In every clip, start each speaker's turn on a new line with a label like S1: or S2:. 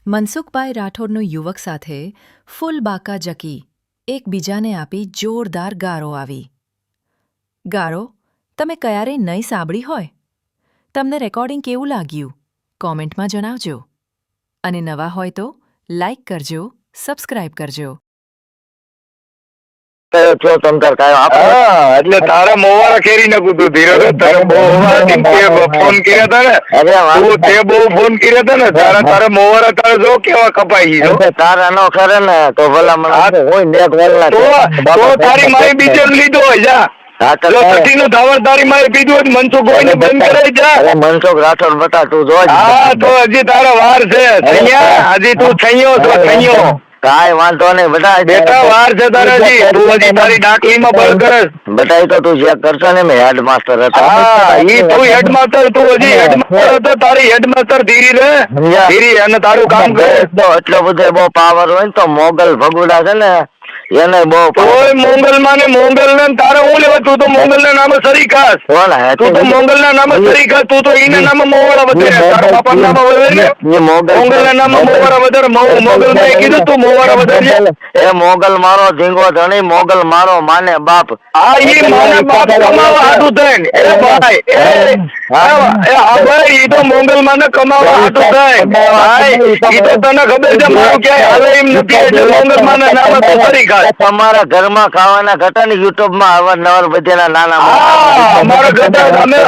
S1: મનસુખભાઈ રાઠોડનું યુવક સાથે ફૂલ બાકા જકી એકબીજાને આપી જોરદાર ગારો આવી. ગારો તમે ક્યારેય નહીં સાંભળી હોય? તમને રેકોર્ડિંગ કેવું લાગ્યું? કોમેન્ટમાં જણાવજો. અને નવા હોય તો લાઇક કરજો, સબસ્ક્રાઇબ કરજો.
S2: એટલે તારા મોવારા કેરી નાખું તું ધીરે તારે બહુ ફોન કર્યા હતા ને તે બહુ ફોન કર્યા હતા ને તારા મોવારા તારે જો કેવા કપાઈ ગઈ
S3: તારા નો ખરે ને તો ભલા મને હોય નેટ વેલા
S2: તો તારી મારી બીજો લીધો હોય જા નું ધાવણ તારી માએ પીધું હોય મનસુખ હોય ને બંધ કરાઈ જા.
S3: મનસુખ રાઠોડ બતા તું જો.
S2: હા તો હજી તારા વાર છે હજી તું થયો તો થયો.
S3: કાઈ વાંધો નહીં બધા
S2: બેટા વાર છે તારે હજી તું હજી તારી ડાકલીમાં બળ કરે
S3: બતાવી તો તું ચેક કરશો ને મેં હેડ માસ્ટર હતા.
S2: હા ઈ તું હેડ માસ્ટર તું હજી હેડ માસ્ટર હતો તારી હેડ માસ્ટર ધીરી રે ધીરી અને તારું કામ કરે
S3: એટલો બધો બહુ પાવર હોય ને તો મોગલ ભગુડા છે ને એને બહુ
S2: કોઈ મોંગલ માં મોંગલ ને તારે હું લેવા તું તો મોંગલ ના નામે સરીખાસ તું તો મોંગલ ના નામે સરીખાસ તું તો ઈને નામે મોવાળા વધારે તારા બાપા નામે વધારે મોંગલ ના નામે મોવાળા વધારે મોંગલ માં કીધું તું મોવાળા વધારે
S3: એ મોગલ મારો ઝીંગો ધણી મોગલ મારો માને બાપ.
S2: આ ઈ માને બાપ કમાવા હાટું થઈને એ ભાઈ હા ભાઈ ઈ તો મોંગલ માને કમાવા હાટું થાય ભાઈ ઈ તો તને ખબર છે મારું ક્યાંય હાલે એમ નથી એટલે મોંગલ માને નામે તો સરીખાસ.
S3: તમારા ઘરમાં ખાવાના ઘટા ને યુટ્યુબ માં અવારનવાર બધેના નાના
S2: અમારા ઘટા અમે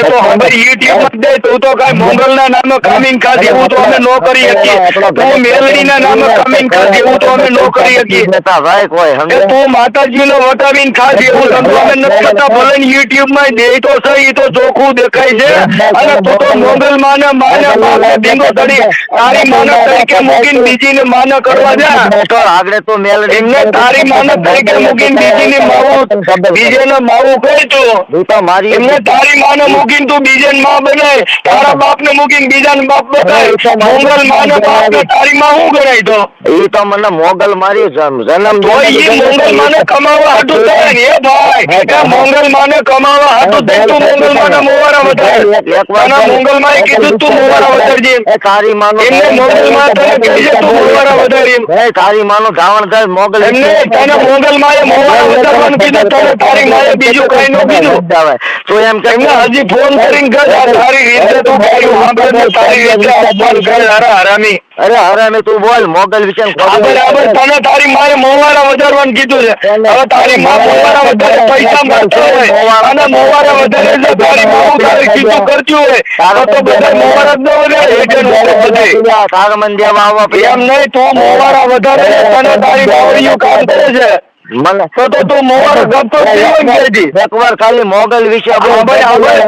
S2: તો હવે યુટ્યુબ માં દે તું તો કઈ મોંગલ ના નામે કામીન ખાધી એવું તો અમે નો કરી શકીએ. તું મેલડી ના નામે કામીન ખાધી એવું તો અમે નો કરી શકીએ
S3: ભાઈ કોઈ સમજે
S2: તું માતાજી નો વટાવીને ખાધી એવું અમે નથી કરતા. ભલે યુટ્યુબ માં દે તો સહી તો ચોખ્ખું દેખાય છે અને તું તો મોંગલ માને બાપે ભીંગો તળી તારી માને તરીકે મૂકીને બીજી ને માને કરવા જા
S3: આગળ તો મેલડી
S2: એમને તારી માને તરીકે મૂકીને બીજીને માવું બીજેને માવું કહી તું
S3: મારી
S2: એમને તારી માને મૂકીને તું બીજેને માં બનાય તારા બાપ ને મૂકીને બીજાને બાપ બનાય મોંગલ માને બાપ ને તારી માં હું ગણાય તો
S3: એ તો મને મોગલ મારી જન્મ
S2: તો ઈ મોંગલ માને કમાવા હાટું થાય ને એ ભાઈ એ મોંગલ માને કમાવા હાટું થાય તું મોંગલ માને મોવારા વધારે અને મોંગલ માએ કીધું તું મોવારા વધારજે
S3: તારી માનો
S2: એમને મોંગલ માં તને કહે છે તું મોવારા વધારી
S3: તારી માનો ધાવણ થાય મોગલ
S2: એમને તને મોગલ માએ મોવારા વધારવાનું કીધું તને તારી માએ બીજું કઈ નો કીધું
S3: તું એમ કે
S2: હજી ફોન કરીને કર તારી રીતે તું કઈ સાંભળે તારી રીતે ફોન કર હરામી
S3: અરે હરામી તું બોલ મોગલ વિશે
S2: બરાબર તને તારી માએ મોવારા વધારવાનું કીધું છે હવે તારી માં મોવારા વધારે પૈસા મળતો હોય અને મોવારા વધારે એટલે તારી માં તારે કીધું કરતું હોય તો બધા મોવારા જ ન વધારે બધે
S3: તાર મંદિરમાં આવવા
S2: એમ નહીં તું મોવારા વધારે તને તારી માવડીઓ કામ કરે છે
S3: મને
S2: તો તું મોવારો ગપતો
S3: એકવાર ખાલી મોગલ વિશે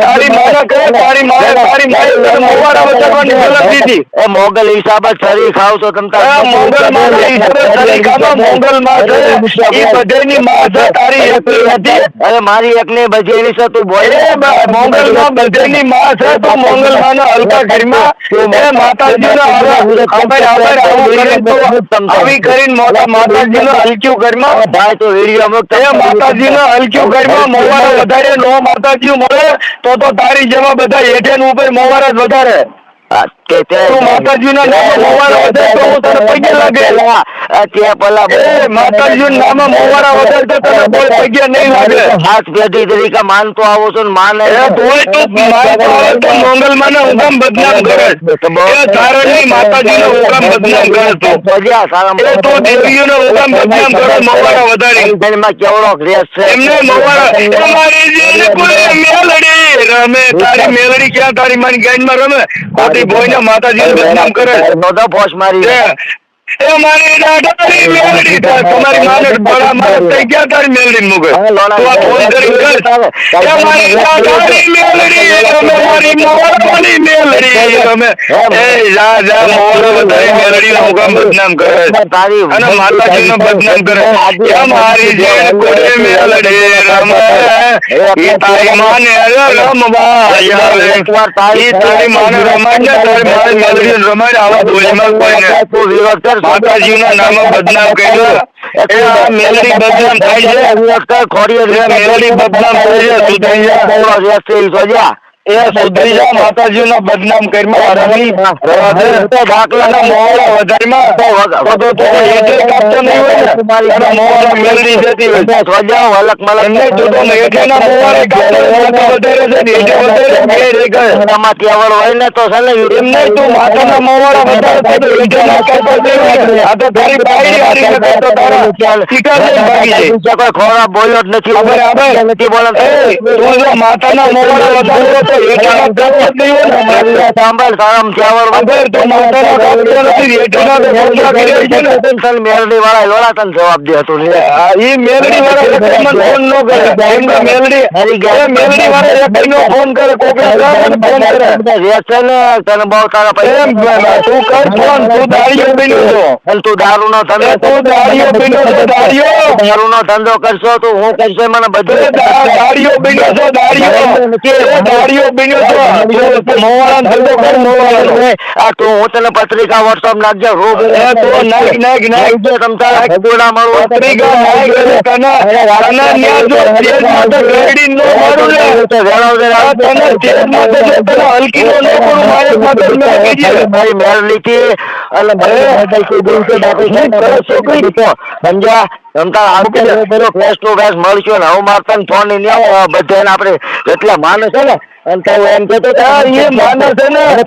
S2: તારી માને કહે તારી માએ મોવારા વધારવાની સલાહ દીધી
S3: એ મોગલ હિસાબ જ શરીર ખાવ તો તમ
S2: મોગલ માં મોગલ માં એ બધેની માં છે તારી એકલી હતી.
S3: અરે મારી એકલી બજેની છે તું બોલે
S2: મોગલ માં બધેની માં છે તો મોગલ માં ના હલકા ઘરમાં એ માતાજી નો આવી કરીને મોટા માતાજી નો હલક્યું ઘરમાં
S3: તો વિડીયો
S2: માતાજી ના હલક્યું ઘરમાં મોવારા વધારે નો માતાજી મળે તો તારી જેવા બધા હેઠે ઉપર મોવારા જ વધારે માતાજી ના નામે મોવારા વધારે તો હું તને પગે લાગે
S3: પેલા
S2: માતાજી ના નામે મોવારા વધારે તો તને કોઈ પગે નહીં લાગે.
S3: હાથ પેઢી તરીકે માનતો આવો છો ને માને
S2: મોંગલ માં હુકમ બદનામ કરે તારણની માતાજી નો હુકમ બદનામ કરે તું દેવીઓ નો હુકમ બદનામ કરે મોવારા વધારે
S3: એમાં કેવડો રેસ છે
S2: એમને મોવારા મેલડી રમે તારી મેલડી ક્યાં તારી માની ગાઈડ માં રમે ખોટી ભોય ને માતાજી બદનામ કરે
S3: નોંધો ફોસ મારી
S2: એ મારી દાદાની મેલડી તમારી માને બડા મારે થઈ ગયા તારી મેલડી મુકે ફોન કરી કર એ મારી દાદાની મેલડી તમે મારી મોવાની મેલડી તમે એ જા મોવા બધાય મેલડી નું કામ બદનામ કરે
S3: તારી
S2: અને માતાજી નું બદનામ કરે એ મારી જે કોડે મેલડી રમે એ તારી માને રમવા યાર તારી માને રમાય તારી મારી મેલડી રમાય આવા બોલમાં કોઈને
S3: તું વિરોધ કર
S2: માતાજી ના નામ બદનામ કર્યું મેલડી બદનામ થાય છે
S3: ખોડી
S2: મેલડી બદનામ થાય છે તું થઈ જા
S3: રેસ
S2: એ સુધરી જા, માતાજીના બદનામ કરીમાં હરામી રવા દે. દાખલાના મોવાળા વધારીમાં તો એટલે કાપતો નહીં હોય ને. અને મોવાળા મેલડી જતી હોય.
S3: સ્વજાવ અલગ મલક
S2: એમને તું તો એટલેના મોવાળે કાપતો હોય, વધારે છે ને એટલે વધારે બે રહી ગયો.
S3: માંથી આવડ હોય ને તો છે ને
S2: એમ નહીં, તું માથાના મોવાળા વધારે થાય તો એટલેના કાપતો નહીં હોય. આ તો તારી બાયડી હારી શકે તો તારા ટીકા લઈને ભાગી જાય.
S3: બીજા કોઈ ખોરાક બોલ્યો જ નથી.
S2: ખબર
S3: નથી બોલો.
S2: તું જો માથાના મોવાળા વધારે તો એટલેના કાપતો જ નહીં હોય ને.
S3: સાંભળ તારામ ચાવડ
S2: ખબર તો માથાના કાપતો નથી, એટલેના તો ફોસલા કરી છે ને.
S3: મેરડી વાળા લોડા તને જવાબ દે હતું
S2: ઈ મેલડી વાળા ફોન નો કરે. એમ તો મેલડી મેલડી વાળા એકનો ફોન કરે, કોકના ફોન કરે.
S3: ને તને બહુ તારા પૈસા
S2: એમ તું કર ફોન, તું દાડીઓ પીનો છો.
S3: તું દારૂ નો ધંધો
S2: તું દાડીઓ પીનો છો, દાડીઓ
S3: દારૂ નો ધંધો કરશો તું હું કરશે મને બધું
S2: દાડીઓ પીનો છો, દાડીઓ પીનો છો. મોવાળા ધંધો કર, મોવાળા.
S3: આ તું હું તને પત્રિકા વોટ્સઅપ નાખજે રોગ
S2: તો નાખ નાખ નાખ
S3: તમ તારા ગોળા મારું
S2: પત્રિકા નાખ કના ન્યા જો તેજ માટે ગરડી નો મારું લે તને તેજ માટે જો તને હલકી નો ન કરું મારે માટે મે કીજે
S3: મારી મેરડી થી અને સમજા તમતા આવતી બધો ફેસ ટુ ફેસ મળશું ને હું મારતા ને ફોન નહીં આવો બધાને આપણે એટલા માને છે ને અને તો એમ કહેતો
S2: એ માને છે ને એ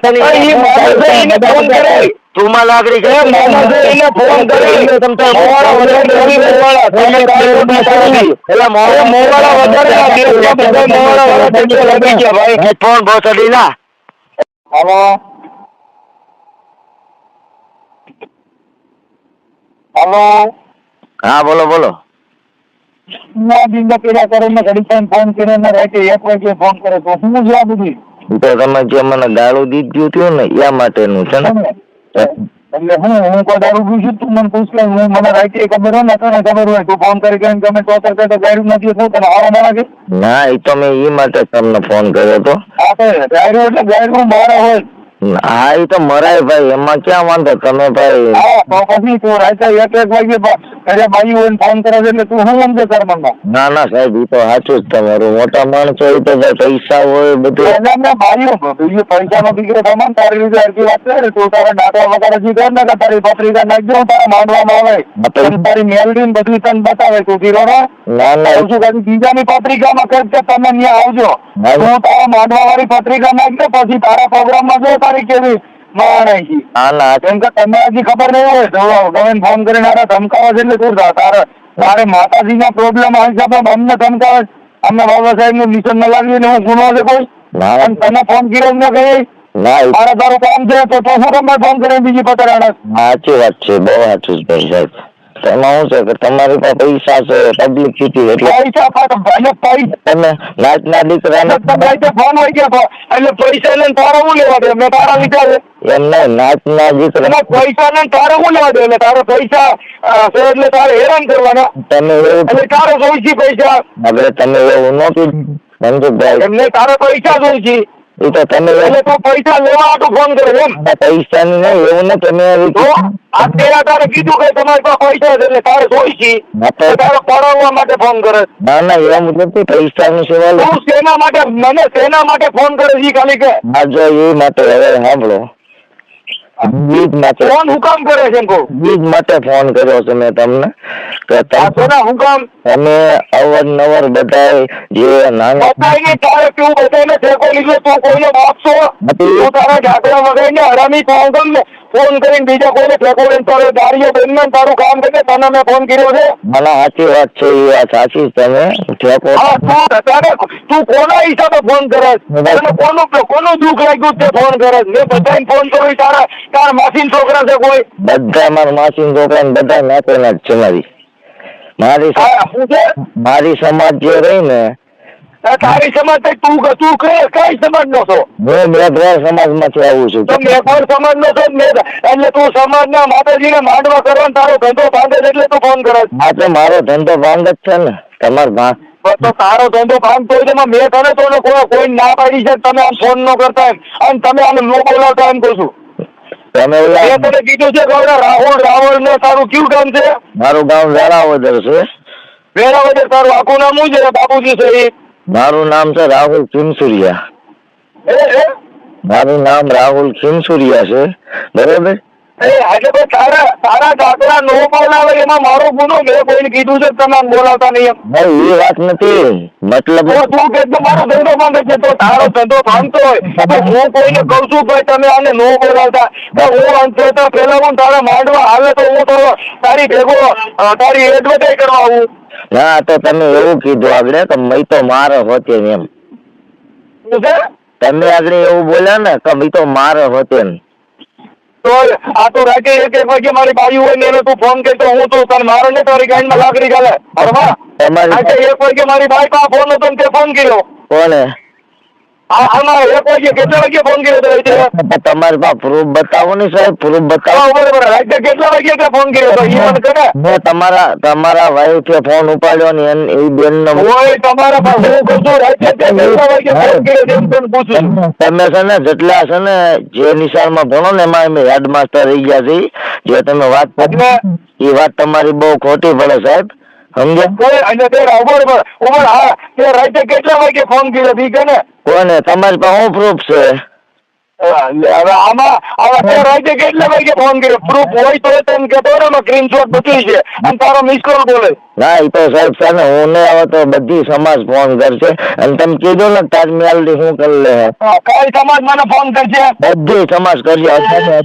S2: માને છે એને ફોન કરે.
S3: તું માં લાગડી છે
S2: માને છે એને ફોન કરે.
S3: તમતા
S2: મોવાળા વધારે મોવાળા તમે કાઢો સારી
S3: એટલે
S2: મોવાળા વધારે આ દેશમાં બધા મોવાળા વાળા ટેન્શન લાગી ગયા ભાઈ.
S3: ફોન બહુ ચડી ના
S2: હાલો હાલો
S3: હા બોલો બોલો
S2: ના દિંદા પેલા કરે ને ઘડી ટાઈમ ફોન કરે ને રાતે 1 વાગે ફોન કરે તો હું જ આ બધી
S3: તો તમે જે મને ગાળું દીધું હતું ને એ માટેનું છે ને
S2: એટલે હું કોઈ દારૂ પીશું તું મને પૂછ લે હું મને રાતે ખબર હોય ને તને ખબર હોય તું ફોન કરી ગમે ટોચર કરે તો ગાડી નથી શું તને હારો ના લાગે.
S3: ના એ તો મેં એ માટે તમને ફોન કર્યો હતો.
S2: હા તો ગાડી એટલે ગાડી મારા હોય.
S3: હા એ તો મરાય ભાઈ એમાં ક્યાં વાંધો તમે ભાઈ.
S2: હા તો પછી તું રાતે 1 વાગે ઘરે બાઈ હોય ફોન કરે છે એટલે તું શું સમજે સર મનમાં.
S3: ના ના સાહેબ એ તો સાચું જ તમારું મોટા માણસો એ તો પૈસા હોય બધું
S2: બાઈઓ બીજું પૈસા નો દીકરો થવા તારી રીતે હરકી વાત કરે તું તારા ડાટા વગર હજી કર ને કે તારી પત્રિકા નાખજો તારા માંડવામાં આવે તારી મેલડી બધું તને બતાવે તું ગીરો
S3: ના ના
S2: શું બીજાની પત્રિકામાં કર કે તમે ત્યાં આવજો તું તારા માંડવા વાળી પત્રિકા નાખજો પછી તારા પ્રોગ્રામમાં જો તારી કેવી માણાઈ
S3: હા ના
S2: કેમ કે તમને હજી ખબર નહીં હોય તો ગમે ફોન કરીને ધમકાવે છે એટલે તું તારે માતાજીના પ્રોબ્લેમ આ હિસાબે અમને ધમકાવે અમને બાબા સાહેબ નું મિશન ન લાગ્યું ને હું ગુનો છે કોઈ તને ફોન કર્યો ને કહી મારે તારું કામ છે તો તું શું તમે ફોન કરીને બીજી પતરાણા.
S3: સાચી વાત છે બહુ સાચું છે સાહેબ. એમાં શું છે કે તમારી પાસે પૈસા છે પબ્લિસિટી એટલે
S2: પૈસા
S3: તમે નાચના દીકરાને
S2: ફોન હોય ગયા એટલે પૈસા લઈને તારે શું લેવા દે મેં તારા વિચાર
S3: એમ નહીં નાચના દીકરા
S2: પૈસા લઈને તારે શું લેવા દે એટલે તારે પૈસા છે એટલે તારે હેરાન કરવાના
S3: તમે એવું
S2: એટલે તારે જોઈશી પૈસા
S3: હવે તમે એવું ન કીધું મનસુખભાઈ
S2: એમને તારે પૈસા જોઈશી
S3: એ તો તમે
S2: એટલે તું પૈસા લેવા હાટુ ફોન કરે એમ
S3: પૈસા ની નહીં એવું ને તમે
S2: અત્યારે તારે કીધું કે તમારી પાસે પૈસા છે એટલે તારે જોઈશી તારે પડાવવા માટે ફોન કરે.
S3: ના ના એમ નથી પૈસા નું સવાલ
S2: તું શેના માટે મને શેના માટે ફોન કરે છે ખાલી કે
S3: હા જો એ માટે હવે સાંભળો બીજ માટે
S2: ફોન હું કામ કરે છે એમ કહું
S3: બીજ માટે ફોન કર્યો છે મેં તમને કે
S2: હું કામ
S3: તમે અવારનવાર બધા જે નાના
S2: બતાવીને તારે કેવું બતાવીને ઠેકો લીધો તું કોઈને આપશો તું તારા ઢાકડા વગાડીને હરામી પાઉં ને ફોન કરીને બીજા કોઈને ઠેકો લઈને તારે ગાડીઓ બેન તારું કામ કરીને તને મેં ફોન કર્યો છે.
S3: મને સાચી વાત છે એ વાત સાચી તમે ઠેકો
S2: તું કોના હિસાબે ફોન કરે કોનું દુઃખ લાગ્યું તે ફોન કરે મેં બધાને ફોન કર્યો તારા માસીન છોકરા છે કોઈ
S3: બધા મારા માસી છોકરા ને બધા નાખેલા જ છે મારી સમાજ જે રહી ને
S2: તારી સમાજ તું કઈ સમાજ નો છો?
S3: હું મેઘવાર સમાજ માંથી આવું છું.
S2: તો મેઘવાર સમાજ નો છો એટલે તું સમાજ ના માતાજી ને માંડવા કરવાનો તારો ધંધો ભાંગે છે એટલે તું ફોન કરે.
S3: હા તો મારો ધંધો ભાંગ જ છે ને તમારો
S2: તો તારો ધંધો ભાંગતો હોય મેં તને તો કોઈ ના પાડી છે તમે આમ ફોન નો કરતા એમ અને તમે આને નો બોલાવતા એમ કહું છું.
S3: તમે
S2: મેં તને કીધું છે કે રાહુલ ને તારું કયું ગામ છે?
S3: મારું ગામ વેરાવદર છે.
S2: વેરાવદર તારું આખું નામ શું છે બાપુજી છે?
S3: મારું નામ છે રાહુલ ચુનસુરિયા. મારું નામ રાહુલ ખીમસુરિયા છે, બરોબર?
S2: એટલે ભાઈ તારા દાખલા નો બોલાવે એમાં મારો ગુનો? મેં કોઈને કીધું છે તમે બોલાવતા નહીં એમ?
S3: ભાઈ એ વાત નથી, મતલબ
S2: તું કે મારો ધંધો ભાંગે છે તો તારો ધંધો ભાંગતો હોય તો હું કોઈને કહું છું ભાઈ તમે આને નો બોલાવતા, તો હું અંતે તો પેલા હું તારા માંડવા હાલે તો હું તો તારી ભેગો તારી એડવર્ટાઈઝ કરવા આવું.
S3: ના, તો તમે એવું કીધું આગળ કે મય તો મારો હોતે એમ.
S2: શું છે?
S3: તમે આગળ એવું બોલ્યા ને કે મય તો મારો હોતે એમ.
S2: તો આ તો રાતે એક વાગે મારી બાઈ હોય ને એને તું ફોન કરી તો હું તો તને મારો ને તારી ગાંઠમાં લાકડી ગાલે. બરોબર?
S3: તમારી
S2: એક વાગે મારી બાઈ પાસે ફોન હતો ને તે ફોન કર્યો.
S3: કોને?
S2: આમાં 1 વાગે કેટલા વાગે ફોન કર્યો તો?
S3: તમારી પાસે પ્રૂફ બતાવો ને સાહેબ, પ્રૂફ બતાવો.
S2: બરોબર. રાતે કેટલા વાગે કે ફોન કર્યો તો એ મને કહે.
S3: મેં તમારા વાઈફે ફોન ઉપાડ્યો ને એ બેન નો.
S2: ઓય તમારા પાસે હું કહું છું રાતે કેટલા વાગે ફોન કર્યો તેમ તને પૂછું.
S3: તમે છે ને જેટલા છે ને જે નિશાળમાં ભણો ને એમાં અમે હેડમાસ્ટર રહી ગયા છીએ. જે તમે વાત કરી એ વાત તમારી બહુ ખોટી પડે સાહેબ, સમજ્યા?
S2: અને તે બરોબર હા તે રાતે કેટલા વાગે ફોન કર્યો ઠીક ને?
S3: કોને? તમારી પાસે શું પ્રૂફ છે?
S2: હવે આમાં રાતે કેટલા વાગે ફોન કર્યો? પ્રૂફ હોય તો તને કહેતો ને સ્ક્રીનશોટ બધી છે અને તારો મિસ કોલ બોલે.
S3: ના, એ તો સાહેબ છે ને હું નહીં આવે તો બધી સમાજ ફોન કરશે. અને તમે કીધું ને તાજ મેલડી શું કરી લે?
S2: કઈ સમાજ મને ફોન કરશે?
S3: બધી સમાજ કરશે,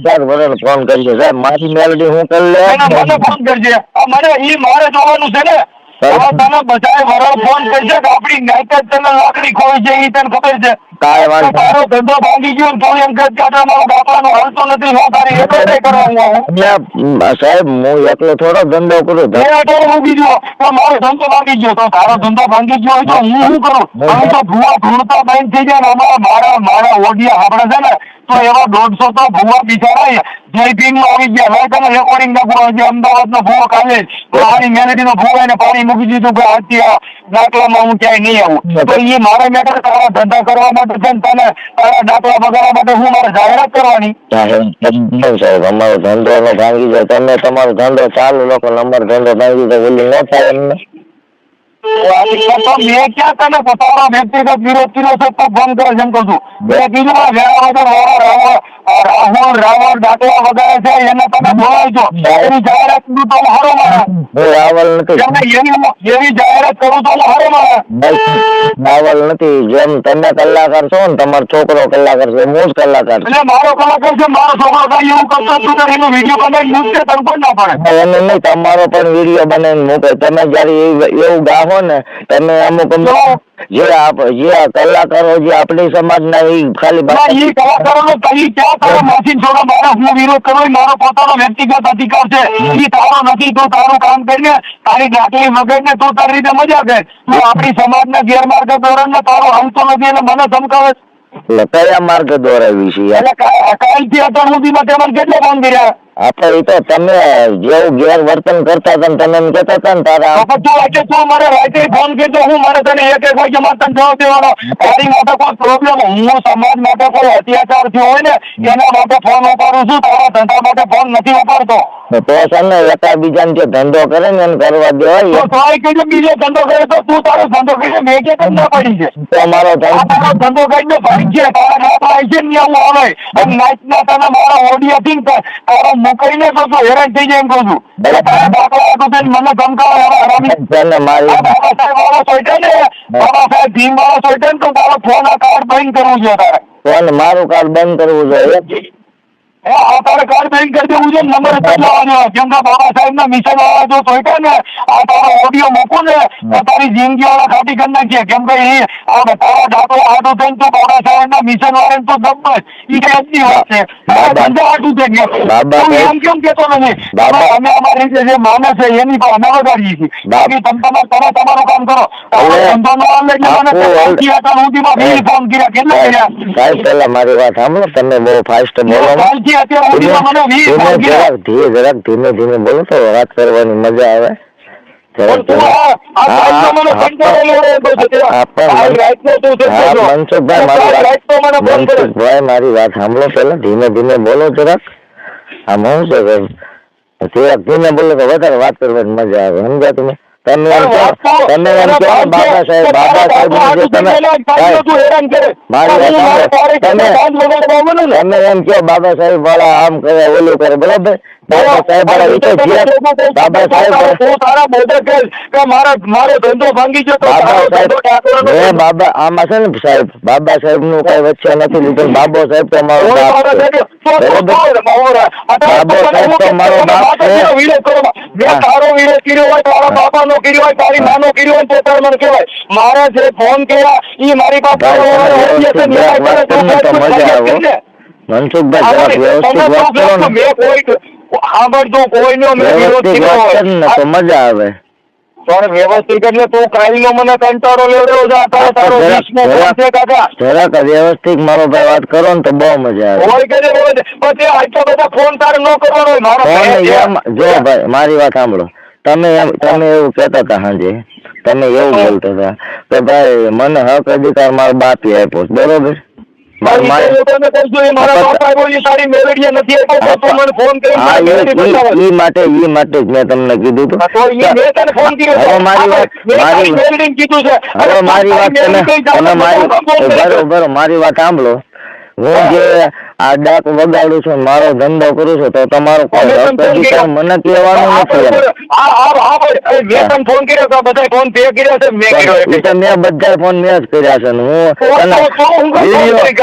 S3: 1000 વર્ષ ફોન કરશે સાહેબ. મારી મેલડી શું કરી લે?
S2: મને ફોન કરશે. મને ઈ મારે જોવાનું છે ને. હવે તને બધા વરણ ફોન કરશે કે આપણી નાઈટ તને લાકડી ખોઈ છે ઈ તને ખબર છે?
S3: કાંઈ વાંધો
S2: તારો ધંધો ભાંગી ગયો તું એમ કહે કે મારો બાપાનો હાલતો નથી, હું તારી એટલે કરવાનું આવું.
S3: સાહેબ હું એકલો થોડો ધંધો કરું.
S2: બીજો તો મારો ધંધો ભાંગી ગયો તો તારો ધંધો ભાંગી ગયો હોય તો હું શું કરું? હવે તો ભૂવા ઢૂંઢતા બંધ થઈ જાય ને મારા ઓડિયા આપણે છે ને તો એવા 150 તો ભૂવા બિચારા જયભીમ માં આવી ગયા. હવે તને રેકોર્ડિંગ નાખવું છે અમદાવાદ નો ભૂવો કાલે મારી મેલેડી નો ભૂવો એને પાણી મૂકી દીધું કે આજથી આ દાખલામાં હું ક્યાંય નહીં આવું. તો એ મારા મેટર તારા ધંધા કરવા માટે છે ને તને તારા દાખલા બગાડવા માટે હું મારે જાહેરાત કરવાની?
S3: સાહેબ અમારો ધંધો નો ભાંગી જાય, તમે તમારો ધંધો ચાલુ લોકો અમારો ધંધો ભાંગી જાય ઓલી ન થાય એમને.
S2: મેં ક્યાં તને પોતાનો વ્યક્તિગત વિરોધ કર્યો છે તો ફોન કરે છે એમ કહું છું. મેં કીધું રાવણ દાખલા વગાડે છે એને તમે બોલાવજો એની જાહેરાત કરું તો હારો મારા.
S3: હું રાવલ નથી,
S2: એવી જાહેરાત કરું તો હારો મારા.
S3: રાવલ નથી. જેમ તમે કલાકાર છો ને તમારો છોકરો કલાકાર છે, હું જ કલાકાર છું.
S2: એટલે મારો કલાકાર છે, મારો છોકરો કઈ એવું કરતો તું તો એનો વિડીયો બનાવી મૂકશે તને કોઈ ના પડે.
S3: એને નહીં, તમારો પણ વિડીયો બનાવીને મૂકે. તમે જયારે એવું ગાહો ને તમે અમુક જે કલાકારો જે આપણી સમાજના એ ખાલી
S2: કલાકારો ક્યાં તારા માસી છોડો મારા હું વિરોધ કરો મારો પોતાનો વ્યક્તિગત અધિકાર છે. એ તારો નથી. તું તારું કામ કરીને તારી દાખલી વગરને તું તારી રીતે મજા કર. તું આપણી સમાજના ગેરમાર્ગે દોરણ ને તારો હાલતો નથી એટલે મને ધમકાવે.
S3: એટલે કયા માર્ગે દોરાવી છે?
S2: એટલે કાલથી અત્યાર સુધીમાં તમારે કેટલા ફોન કર્યા?
S3: આપણે એ તો તમે જેવું ગેરવર્તન કરતા હતા તમે એમ કહેતા હતા ને તારા
S2: તું મારે રાતે ફોન કરજો હું મારે તને એક વાગે માં તને જવાબ દેવાનો. તારી માટે કોઈ પ્રોબ્લેમ હું સમાજ માટે કોઈ અત્યાચાર થયો હોય ને એના માટે ફોન ઉપાડું છું, તારા ધંધા માટે ફોન નથી ઉપાડતો.
S3: તો છે ને એકાબીજાને જે ધંધો કરે ને એને કરવા દેવાય.
S2: તો બીજો ધંધો કરે તો તું તારો ધંધો કરીને મેં કે ના પડી છે.
S3: તમારો
S2: ધંધો કરીને ભાઈ છે તારા નાતા છે ને આવું આવે અને નાઈટ ના તને મારા ઓડિયા થી તારો મુકઈને તો તું હેરાન થઈ જાય એમ કહું છું. તારા દાખલા તો મને ધમકાવે બાબા સાહેબ વાળો સોઈટે ને બાબા સાહેબ ભીમ વાળો સોઈટે ને તો તારો ફોન આ કાર્ડ બંધ કરવું છે તારે.
S3: ફોન મારું કાર્ડ બંધ કરવું જોઈએ.
S2: તારે કાર્ડ બંધ કરી દેવું છે. નંબર બદલાવાનો કેમ કે બાબા સાહેબ ના મિશન વાળા જો સોઈટે ને આ તારો ઓડિયો મૂકું ને તો તારી જિંદગી વાળા ખાટી કરી નાખીએ. કેમ કે એ તારા દાખલો આટું થઈને તો બાબા સાહેબ ના મિશન વાળા તો દબ્બસ એ કેટલી વાત છે. ધંધો આટું થઈ ગયો એમ કેમ કેતો નથી. અમે અમારી રીતે જે માણસ છે એની પર અમે વધારીએ છીએ. બાકી તમે તમારું કામ કરો. ધંધો નો આવે એટલે મને સુધીમાં બી ફોન કર્યા કેટલા કર્યા?
S3: સાહેબ પેલા મારી વાત સાંભળો, તમે બહુ ફાસ્ટ બોલો. જરાક ધીમે ધીમે બોલો તો વાત કરવાની મજા આવે. મનસુખભાઈ મારી વાત સાંભળો પેલા, ધીમે ધીમે બોલો જરાક. આમ શું છે જરાક ધીમે બોલો તો વધારે વાત કરવાની મજા આવે, સમજ્યા તમે? તમે એમ કહો બાબા સાહેબ જે તમે તમે એમ કહો બાબા સાહેબ વાળા આમ કરે ઓલું કરે બરોબર બાબા સાહેબ વાળા એ તો જે બાબા સાહેબ
S2: મારો ધંધો ભાંગી ગયો
S3: બાબા આમાં છે ને સાહેબ બાબા સાહેબ નું કઈ વચ્ચે નથી લીધું બાબો સાહેબ તો મારો બાપ છે બાબો સાહેબ તો મારો બાપ છે
S2: તારો વિરોધ કર્યો હોય તારા બાપા નો કર્યો હોય તારી માનો કર્યો હોય તો તારે મને કહેવાય મારા જે ફોન કર્યા એ મારી પાસે
S3: મનસુખભાઈ વ્યવસ્થિત વાત કરો ને
S2: સાંભળતું કોઈનો મેં વિરોધ કર્યો હોય
S3: તો મજા આવે
S2: પણ વ્યવસ્થિત એટલે તું કાલનો મને કંટાળો લેવડ્યો છે તારો વીસમો ફોન છે કાકા
S3: જરાક વ્યવસ્થિત મારો ભાઈ વાત કરો ને તો બહુ મજા આવે
S2: હોય કે પછી આટલા બધા ફોન તારે ન કરવાનો હોય મારો
S3: જો ભાઈ મારી વાત સાંભળો તમે એવું કહેતા હતા સાંજે તમે એવું બોલતા હતા કે ભાઈ મને હક અધિકાર મારો બાપી આપ્યો બરોબર ઈ માટે જ મેં તમને કીધું હતું મારી વાત સાંભળો હું જે આ ડાક વગાડું છું મારો ધંધો કરું છું તો તમારો કોઈ હક અધિકાર મને કહેવાનું નથી મેં બધા ફોન મેં જ કર્યા છે ને હું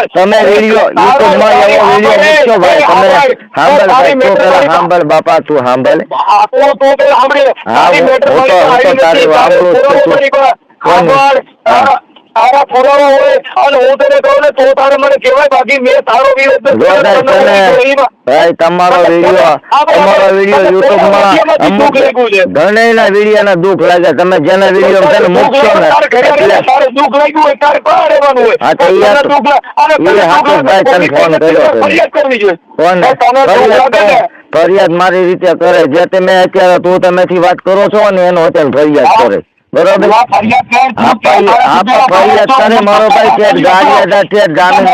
S3: તમે વિડીયો યુટ્યુબમાં એવો વિડીયો મૂકશો ભાઈ તમે સાંભળ ભાઈ તું પેલા સાંભળ બાપા તું સાંભળ હા હું તો તારી વાપરું
S2: તારા પુરાવો હોય અને હું તને કહું ને તો તારે મને કહેવાય બાકી મેં તારો વિરોધ
S3: ભાઈ તમારો વિડીયો યુટ્યુબમાં ઘણા વિડીયો ના દુઃખ લાગે તમે જેના વિડીયો છે ને મૂકશો ને
S2: તારે દુઃખ લાગ્યું હોય તારે બહાર રહેવાનું હોય
S3: ભાઈ તને ફોન કર્યો
S2: ફરિયાદ કરવી જોઈએ
S3: ફરિયાદ મારી રીતે કરે જે તમે અત્યારે તું તમેથી વાત કરો છો ને એનો અત્યારે ફરિયાદ કરે બરોબર ફરિયાદ કરે મારો ભાઈ ઠેઠ ગાડી ઠેઠ જામીન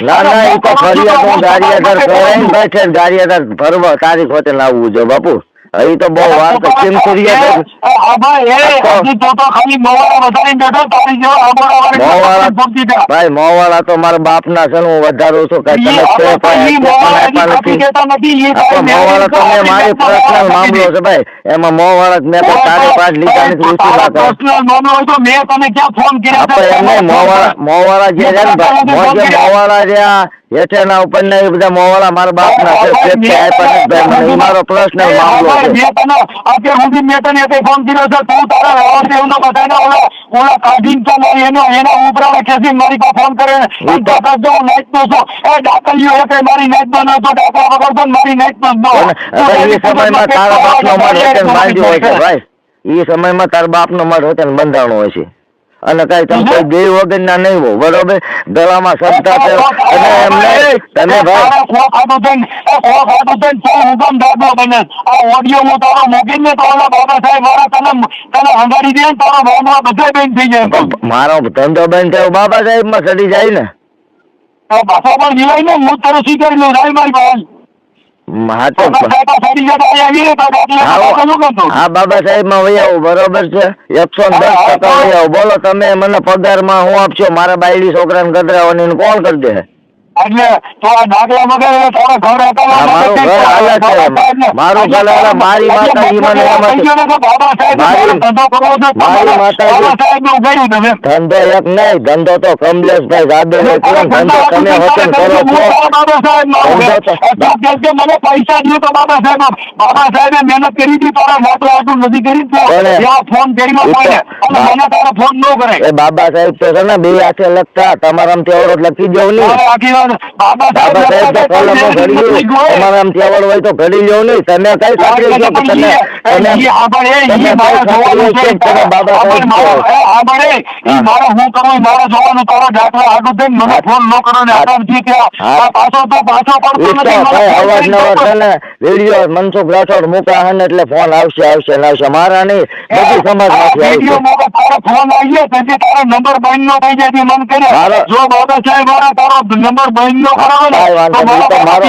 S3: ના એ તો ફરિયાદ હું ગાડી ભાઈ ઠેઠ ગાડી ફરવા તારીખ હોતે આવવું જોઈએ બાપુ અહીં તો બહુ વાર તો કેમ ભાઈ મોવાળા તો મારા બાપ ના છે હું વધારું છું મોવાળા તો મેં મારી પર્સનલ મામલો છે ભાઈ એમાં મોવાળા મેં તો 5.5 લીટર મોવાળા જે મોવાળા રહ્યા હેઠળના ઉપરના એ બધા મોવાળા મારા બાપ ના છે મારો પર્સનલ મામલો એ સમયમાં તારા બાપ નો મઠ હોતે બંધાણો હોય છે અને કઈ તમે કોઈ દેવ વગર ના નહીં હો બરોબર ગળામાં શબ્દ તમે મારો ધંધો બંધ થયો બાબા સાહેબ માં ચડી જાય ને
S2: પાછો પણ જીવાય ને હું તારું સ્વીકારી લઉં રાય મારી પાસે
S3: હા બાબા સાહેબ માં વૈયાવું બરોબર છે 110% વૈયાવું બોલો તમે મને પગાર માં હું આપશો મારા બાયડી છોકરાને ગધરાવાની કોણ કરી દે
S2: એટલે તો આ દાખલા વગર થોડા ઘર હતા
S3: મારું ઘર હાલે છે મારું ઘર હાલે મારી માતાજી મને ધંધો એક નહીં ધંધો તો કમલેશભાઈ જાદવ ધંધો તમે વચન કરો છો
S2: મને પૈસા દો તો બાબા સાહેબે મહેનત કરી હતી તારા મોટો આટલું નથી કરી ફોન કરી મને તારા ફોન ન કરે
S3: એ બાબા સાહેબ તો છે ને બે હાથે લખતા તમારામાંથી અવરોધ લખી જવું નહીં બાબા સાહેબ તો કલમો ઘડી તમારામાંથી આવડ હોય તો ઘડી લેવું નહીં તમે કઈ સાંભળી છો કે વિડીયો મનસુખ રાઠોડ મૂકા હે એટલે ફોન આવશે મારા નહીં બધી સમાજ માંથી
S2: ફોન આવી તારો નંબર બંધ નો થઈ જાય મન કરે જો બાબા સાહેબ તારો નંબર
S3: કાંઈ વાંધો નહીં. તો મારો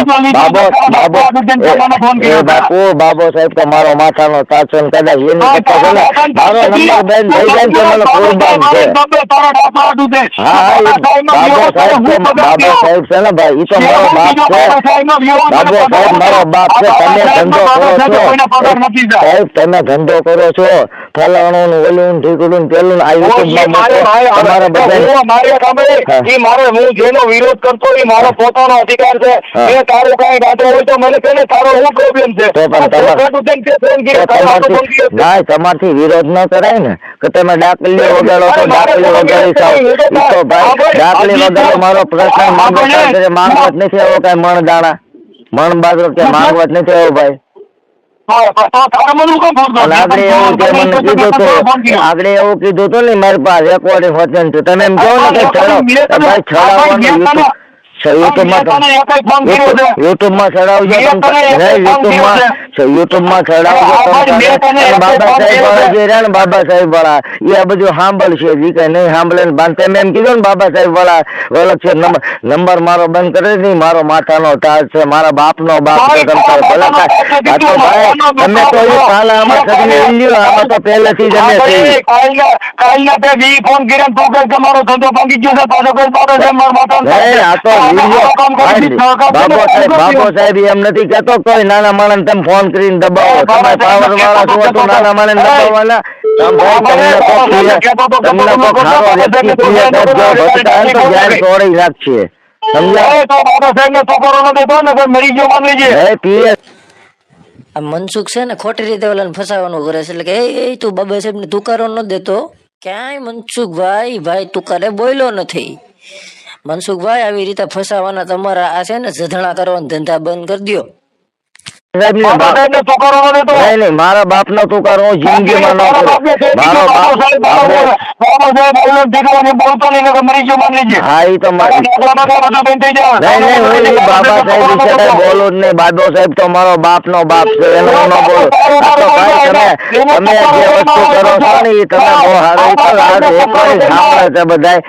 S3: બાબો બાબો સાહેબ તો મારો માથાનો તાજો ને કદાચ એની કરતા છે ને મારો નંબર બેન થઈ જાય ને તો મને કુરબાન છે. હા એ બાબો સાહેબ છે ને ભાઈ, ઈ તો મારો બાપ છે. બાબો સાહેબ મારો બાપ છે. તમે ધંધો કરો છો સાહેબ, તમે ધંધો કરો છો ફલાણું ને ઓલું ઢીકડું પેલું આ યુટ્યુબમાં તમારે બધા
S2: મારે હું જેનો વિરોધ કરતો એ મારો પોતાનો અધિકાર છે. મેં તારું કઈ વાંધો હોય તો મને કહે ને તારો શું પ્રોબ્લેમ છે.
S3: ના તમારથી વિરોધ ન કરાય ને કે તમે ડાકલી વગાડો તો ડાકલી વગાડી થાવ. તો ભાઈ ડાકલી વગાડો મારો પ્રશ્ન માંગવત નથી આવો કઈ મણ દાણા મણ બાજરો કે માંગવત નથી આવો ભાઈ. આગળ એવું કીધું હતું ને મારી પાસે રેકોર્ડિંગ વચન છે. તમે એમ કહો ને કે ભાઈ છડાવવાનું યુટ્યુબમાં ચડાવજો યુટ્યુબમાં ચડાવજો બાબા સાહેબ વાળા જે રહ્યા ને બાબા સાહેબ વાળા એ આ બધું સાંભળશે જે કઈ નહીં સાંભળે ને તમે એમ કીધું ને બાબા સાહેબ વાળા ઓળખ છે નંબર મારો બંધ કરે નહીં, મારો માથાનો તાજ છે, મારા બાપનો બાપ છે. તમે તો એ પાલા આમાં કરીને લ્યો, આમાં તો પહેલેથી જ અમે
S2: ફોન કર્યા તું કઈ તમારો ધંધો ભાંગી ગયો છે પાછો કઈ મારો છે મારો
S3: બાબો સાહેબ એમ નથી કેતો કોઈ નાના માણસ તમે ફોન કરીને દબાવો. તમે પાવર વાળા છો તો નાના માણસ દબાવવાના.
S4: આ મનસુખ છે ને ખોટી રીતે ઓલાને ફસાવાનું કરે છે. એટલે કે એ તું બાબા સાહેબ ને તુકારો ન દેતો ક્યાંય મનસુખભાઈ ભાઈ તુકારે બોલ્યો નથી. મનસુખભાઈ આવી રીતે ફસાવાના તમારા આ છે ને જધણા કરવાના ધંધા બંધ કરી દો.
S3: મારા બાપ નો તુકારો હું જિંદગીમાં ન કરું. મારો બાપ હા એ તો બાબા સાહેબ વિશે કઈ બોલો જ નહીં. બાબો સાહેબ તો મારો બાપ નો બાપ છે એનો ન બોલો. તો ભાઈ તમે જે વસ્તુ કરો છો ને એ તમે બહુ સારું સાંભળે છે બધા.